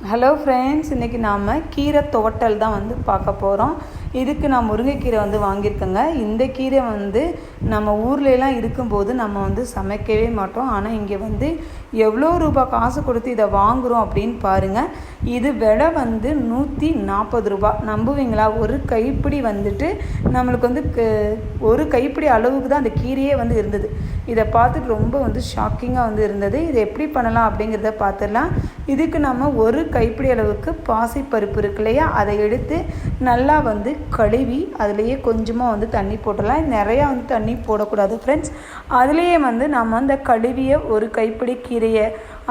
Hello friends, இன்றைக்கி நாம் கீரை துவட்டல் தான் வந்து பார்க்க போகிறோம். இதுக்கு நான் முருங்கைக்கீரை வந்து வாங்கியிருக்கேங்க. இந்த கீரை வந்து நம்ம ஊர்லெலாம் இருக்கும்போது நம்ம வந்து சமைக்கவே மாட்டோம். ஆனால் இங்கே வந்து எவ்வளோ ரூபாய் காசு கொடுத்து இதை வாங்குகிறோம் அப்படின்னு பாருங்கள். இது விலை வந்து 140 ரூபா. நம்புவீங்களா? ஒரு கைப்பிடி வந்துட்டு நம்மளுக்கு வந்து ஒரு கைப்பிடி அளவுக்கு தான் அந்த கீரையே வந்து இருந்தது. இதை பார்த்துட்டு ரொம்ப வந்து ஷாக்கிங்காக வந்து இருந்தது. இதை எப்படி பண்ணலாம் அப்படிங்கிறத பார்த்துடலாம். இதுக்கு நம்ம ஒரு கைப்பிடி அளவுக்கு பாசிப்பருப்பு இருக்கு இல்லையா, அதை எடுத்து நல்லா வந்து கழுவி அதுலேயே கொஞ்சமாக வந்து தண்ணி போட்டுடலாம். நிறையா வந்து தண்ணி போடக்கூடாது ஃப்ரெண்ட்ஸ். அதுலேயே வந்து நம்ம அந்த கழுவிய ஒரு கைப்பிடி கீரையை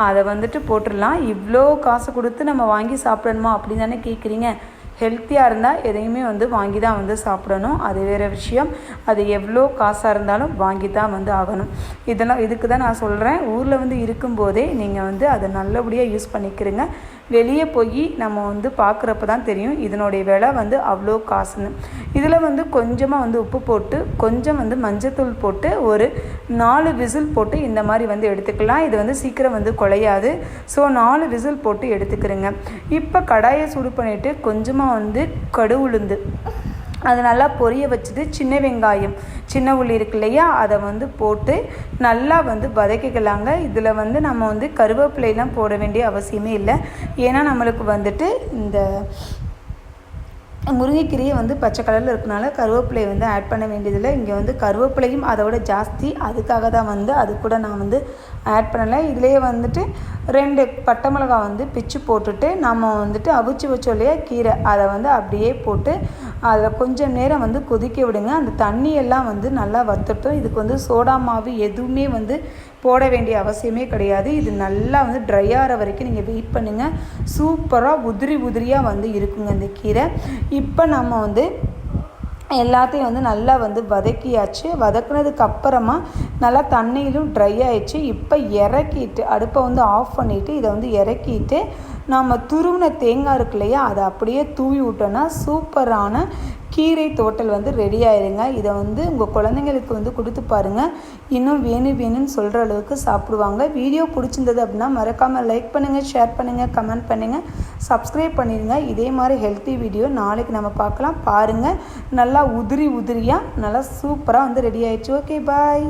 அதை வந்துட்டு போட்டுடலாம். இவ்வளோ காசு கொடுத்து நம்ம வாங்கி சாப்பிடணுமா அப்படின்னு தானே கேட்குறீங்க? ஹெல்த்தியாக இருந்தால் எதையுமே வந்து வாங்கி தான் வந்து சாப்பிடணும். அது வேறு விஷயம். அது எவ்வளோ காசாக இருந்தாலும் வாங்கி தான் வந்து ஆகணும். இதுக்கு தான் நான் சொல்கிறேன். ஊரில் வந்து இருக்கும்போதே நீங்கள் வந்து அதை நல்லபடியாக யூஸ் பண்ணிக்கிறீங்க. வெளியே போய் நம்ம வந்து பார்க்குறப்ப தான் தெரியும் இதனுடைய விலை வந்து அவ்வளோ காசுன்னு. இதில் வந்து கொஞ்சமாக வந்து உப்பு போட்டு கொஞ்சம் வந்து மஞ்சத்தூள் போட்டு ஒரு 4 விசில் போட்டு இந்த மாதிரி வந்து எடுத்துக்கலாம். இது வந்து சீக்கிரம் வந்து குழையாது. ஸோ 4 விசில் போட்டு எடுத்துக்கிறேங்க. இப்போ கடாயை சூடு பண்ணிவிட்டு கொஞ்சமாக வந்து கடு உளுந்து அதை நல்லா பொரிய வச்சுட்டு சின்ன வெங்காயம் சின்ன உள்ளி இருக்கு இல்லையா, அதை வந்து போட்டு நல்லா வந்து வதக்கிக்கலாங்க. இதில் வந்து நம்ம வந்து கருவேப்பிலையெல்லாம் போட வேண்டிய அவசியமே இல்லை. ஏன்னா நம்மளுக்கு வந்துட்டு இந்த முருங்கைக்கீரையை வந்து பச்சை கலரில் இருக்கனால கருவேப்பிலையை வந்து ஆட் பண்ண வேண்டியதில்லை. இங்கே வந்து கருவேப்பிலையும் அதோட ஜாஸ்தி, அதுக்காக தான் வந்து அது கூட நான் வந்து ஆட் பண்ணலை. இதிலேயே வந்துட்டு 2 பட்டை மிளகா வந்து பிச்சு போட்டுட்டு நம்ம வந்துட்டு அவிச்சு வச்சோம் இல்லையா கீரை, அதை வந்து அப்படியே போட்டு அதில் கொஞ்சம் நேரம் வந்து கொதிக்க விடுங்க. அந்த தண்ணியெல்லாம் வந்து நல்லா வத்துட்டும். இதுக்கு வந்து சோடா மாவு எதுவுமே வந்து போட வேண்டிய அவசியமே கிடையாது. இது நல்லா வந்து ட்ரை ஆகிற வரைக்கும் நீங்கள் வெயிட் பண்ணுங்கள். சூப்பராக உதிரியாக வந்து இருக்குங்க இந்த கீரை. இப்போ நம்ம வந்து எல்லாத்தையும் வந்து நல்லா வந்து வதக்கியாச்சு. வதக்குனதுக்கு அப்புறமா நல்லா தண்ணியிலும் ட்ரை ஆயிடுச்சு. இப்போ இறக்கிட்டு அடுப்பை வந்து ஆஃப் பண்ணிவிட்டு இதை வந்து இறக்கிட்டு நம்ம துருவின தேங்காய் இருக்கு இல்லையா, அதை அப்படியே தூவி விட்டோன்னா சூப்பரான கீரை தோட்டல் வந்து ரெடி ஆயிருங்க. இதை வந்து உங்கள் குழந்தைங்களுக்கு வந்து கொடுத்து பாருங்கள். இன்னும் வேணும்னு சொல்கிற அளவுக்கு சாப்பிடுவாங்க. வீடியோ பிடிச்சிருந்தது அப்படின்னா மறக்காமல் லைக் பண்ணுங்கள், ஷேர் பண்ணுங்கள், கமெண்ட் பண்ணுங்கள், சப்ஸ்கிரைப் பண்ணிடுங்க. இதே மாதிரி ஹெல்த்தி வீடியோ நாளைக்கு நம்ம பார்க்கலாம். பாருங்கள், நல்லா உதிரியாக நல்லா சூப்பராக வந்து ரெடி ஆயிடுச்சு. ஓகே, பாய்.